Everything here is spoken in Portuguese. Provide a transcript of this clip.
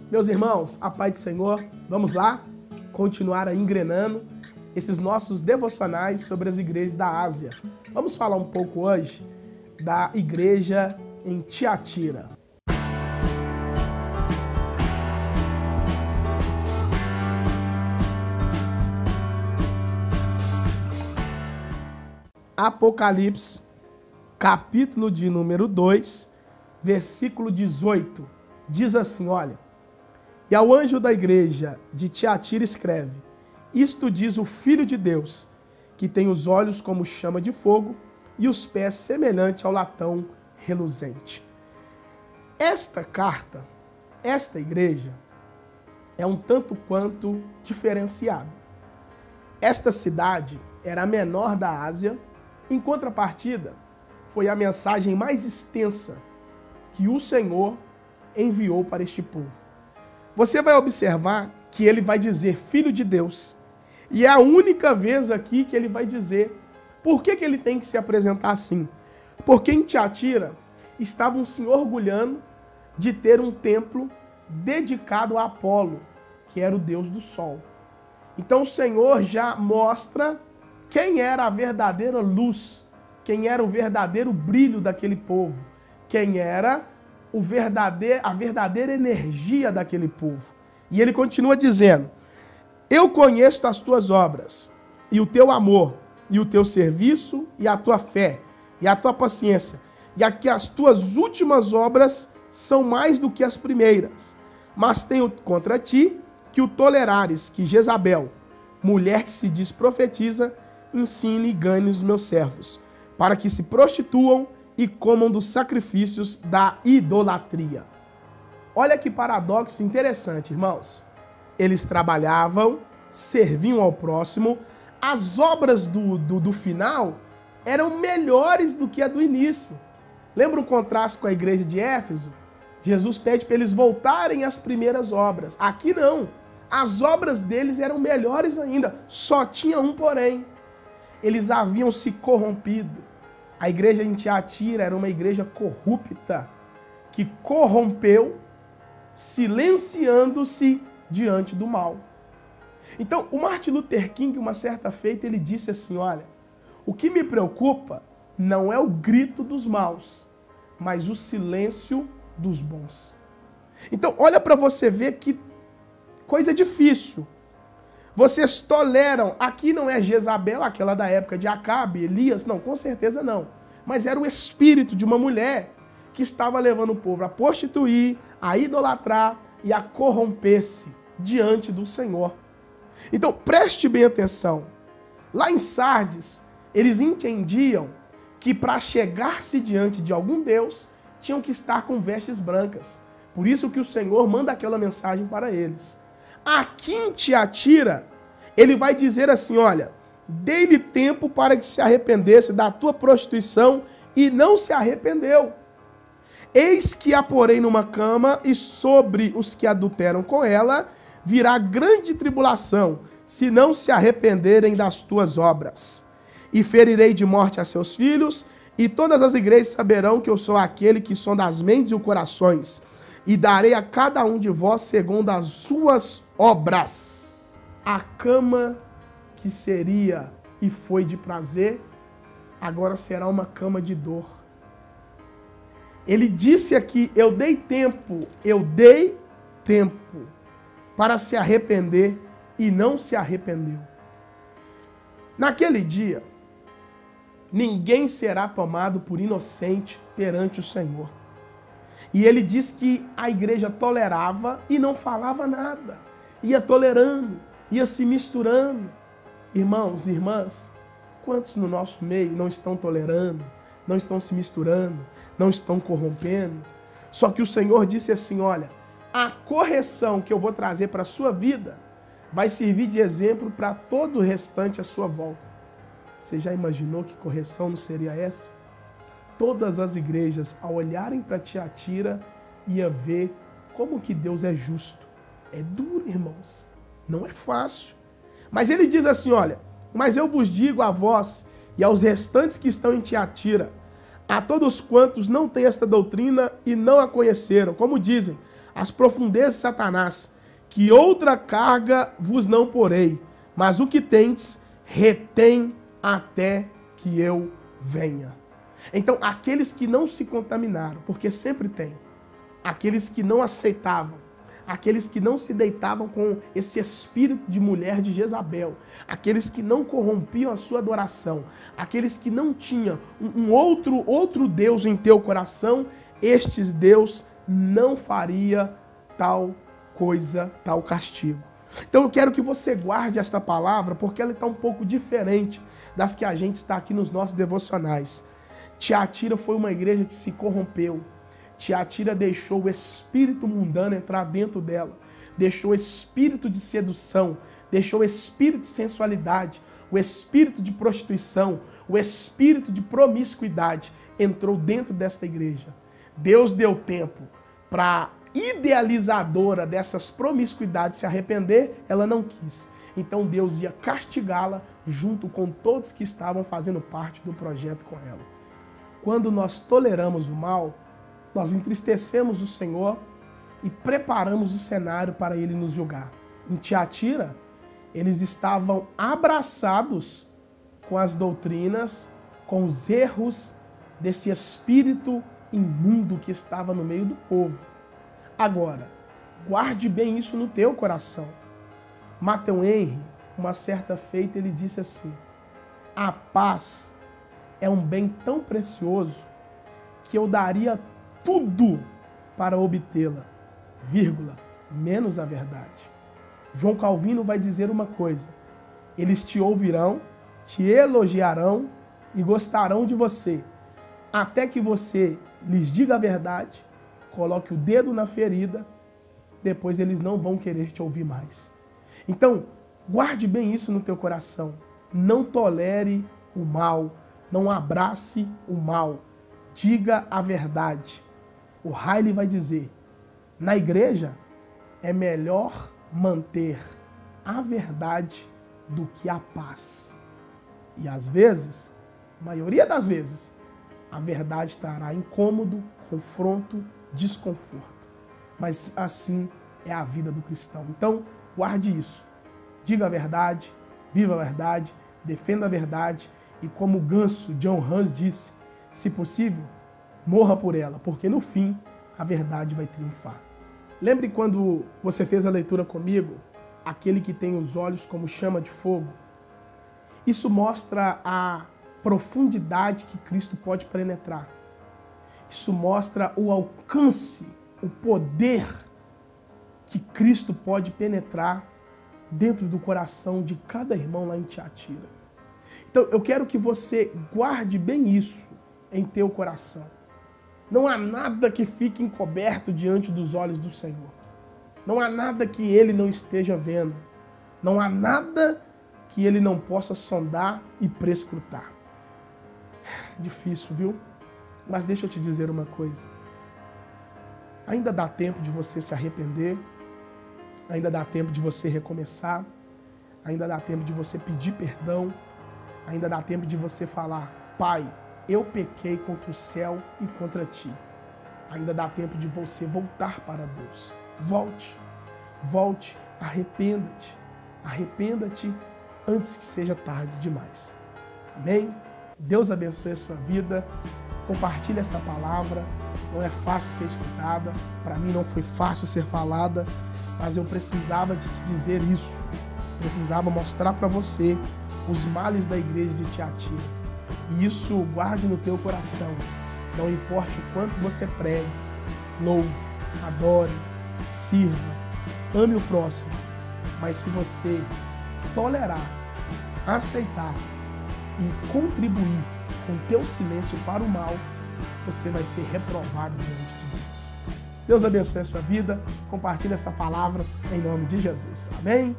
Meus irmãos, a paz do Senhor, vamos lá continuar engrenando esses nossos devocionais sobre as igrejas da Ásia. Vamos falar um pouco hoje da igreja em Tiatira. Apocalipse, capítulo de número 2, versículo 18, diz assim, olha: E ao anjo da igreja de Tiatira escreve: Isto diz o Filho de Deus, que tem os olhos como chama de fogo e os pés semelhante ao latão reluzente. Esta carta, esta igreja, é um tanto quanto diferenciada. Esta cidade era a menor da Ásia. Em contrapartida, foi a mensagem mais extensa que o Senhor enviou para este povo. Você vai observar que ele vai dizer Filho de Deus. E é a única vez aqui que ele vai dizer. Por que ele tem que se apresentar assim? Porque em Tiatira estavam se orgulhando de ter um templo dedicado a Apolo, que era o deus do sol. Então o Senhor já mostra quem era a verdadeira luz, quem era o verdadeiro brilho daquele povo, quem era a verdadeira energia daquele povo. E ele continua dizendo: Eu conheço as tuas obras, e o teu amor, e o teu serviço, e a tua fé, e a tua paciência, e aqui as tuas últimas obras são mais do que as primeiras. Mas tenho contra ti que o tolerares, que Jezabel, mulher que se diz profetiza, ensine e ganhe os meus servos, para que se prostituam e comam dos sacrifícios da idolatria. Olha que paradoxo interessante, irmãos. Eles trabalhavam, serviam ao próximo, as obras do final eram melhores do que a do início. Lembra o contraste com a igreja de Éfeso? Jesus pede para eles voltarem às primeiras obras. Aqui não. As obras deles eram melhores ainda. Só tinha um porém. Eles haviam se corrompido. A igreja em Tiatira era uma igreja corrupta, que corrompeu, silenciando-se diante do mal. Então, o Martin Luther King, uma certa feita, ele disse assim, olha, o que me preocupa não é o grito dos maus, mas o silêncio dos bons. Então, olha para você ver que coisa difícil. Vocês toleram, aqui não é Jezabel, aquela da época de Acabe, Elias, não, com certeza não. Mas era o espírito de uma mulher que estava levando o povo a prostituir, a idolatrar e a corromper-se diante do Senhor. Então, preste bem atenção. Lá em Sardes, eles entendiam que para chegar-se diante de algum Deus, tinham que estar com vestes brancas. Por isso que o Senhor manda aquela mensagem para eles. Aqui em Tiatira, ele vai dizer assim, olha, dei-lhe tempo para que se arrependesse da tua prostituição e não se arrependeu. Eis que a porei numa cama e sobre os que adulteram com ela virá grande tribulação, se não se arrependerem das tuas obras. E ferirei de morte a seus filhos, e todas as igrejas saberão que eu sou aquele que sonda as mentes e os corações, e darei a cada um de vós segundo as suas obras. A cama que seria e foi de prazer, agora será uma cama de dor. Ele disse aqui, eu dei tempo para se arrepender e não se arrependeu. Naquele dia, ninguém será tomado por inocente perante o Senhor. E ele diz que a igreja tolerava e não falava nada. Ia tolerando, ia se misturando. Irmãos e irmãs, quantos no nosso meio não estão tolerando, não estão se misturando, não estão corrompendo? Só que o Senhor disse assim, olha, a correção que eu vou trazer para a sua vida vai servir de exemplo para todo o restante à sua volta. Você já imaginou que correção não seria essa? Todas as igrejas, ao olharem para Tiatira, ia ver como que Deus é justo. É duro, irmãos. Não é fácil. Mas ele diz assim, olha, mas eu vos digo a vós e aos restantes que estão em Tiatira, a todos quantos não têm esta doutrina e não a conheceram, como dizem, as profundezas de Satanás, que outra carga vos não porei, mas o que tendes, retém até que eu venha. Então, aqueles que não se contaminaram, porque sempre tem, aqueles que não aceitavam, aqueles que não se deitavam com esse espírito de mulher de Jezabel, aqueles que não corrompiam a sua adoração, aqueles que não tinham um outro Deus em teu coração, estes Deus não faria tal coisa, tal castigo. Então eu quero que você guarde esta palavra, porque ela está um pouco diferente das que a gente está aqui nos nossos devocionais. Tiatira foi uma igreja que se corrompeu. Tiatira deixou o espírito mundano entrar dentro dela, deixou o espírito de sedução, deixou o espírito de sensualidade, o espírito de prostituição, o espírito de promiscuidade entrou dentro desta igreja. Deus deu tempo para a idealizadora dessas promiscuidades se arrepender, ela não quis. Então Deus ia castigá-la junto com todos que estavam fazendo parte do projeto com ela. Quando nós toleramos o mal, nós entristecemos o Senhor e preparamos o cenário para Ele nos julgar. Em Tiatira, eles estavam abraçados com as doutrinas, com os erros desse espírito imundo que estava no meio do povo. Agora, guarde bem isso no teu coração. Matthew Henry, uma certa feita, ele disse assim: a paz é um bem tão precioso que eu daria tudo para obtê-la, vírgula, menos a verdade. João Calvino vai dizer uma coisa: eles te ouvirão, te elogiarão e gostarão de você, até que você lhes diga a verdade, coloque o dedo na ferida, depois eles não vão querer te ouvir mais. Então, guarde bem isso no teu coração. Não tolere o mal, não abrace o mal, diga a verdade. O Riley vai dizer, na igreja é melhor manter a verdade do que a paz. E às vezes, a maioria das vezes, a verdade estará incômodo, confronto, desconforto. Mas assim é a vida do cristão. Então, guarde isso. Diga a verdade, viva a verdade, defenda a verdade. E como o ganso John Hans disse, se possível, morra por ela, porque no fim a verdade vai triunfar. Lembre quando você fez a leitura comigo, aquele que tem os olhos como chama de fogo. Isso mostra a profundidade que Cristo pode penetrar. Isso mostra o alcance, o poder que Cristo pode penetrar dentro do coração de cada irmão lá em Tiatira. Então, eu quero que você guarde bem isso em teu coração. Não há nada que fique encoberto diante dos olhos do Senhor. Não há nada que Ele não esteja vendo. Não há nada que Ele não possa sondar e prescrutar. Difícil, viu? Mas deixa eu te dizer uma coisa. Ainda dá tempo de você se arrepender. Ainda dá tempo de você recomeçar. Ainda dá tempo de você pedir perdão. Ainda dá tempo de você falar: Pai, eu pequei contra o céu e contra ti. Ainda dá tempo de você voltar para Deus. Volte, volte, arrependa-te. Arrependa-te antes que seja tarde demais. Amém? Deus abençoe a sua vida. Compartilhe esta palavra. Não é fácil ser escutada. Para mim não foi fácil ser falada. Mas eu precisava de te dizer isso. Precisava mostrar para você os males da igreja de Tiatira. E isso guarde no teu coração. Não importe o quanto você pregue, louve, adore, sirva, ame o próximo. Mas se você tolerar, aceitar e contribuir com teu silêncio para o mal, você vai ser reprovado diante de Deus. Deus abençoe a sua vida. Compartilhe essa palavra em nome de Jesus. Amém?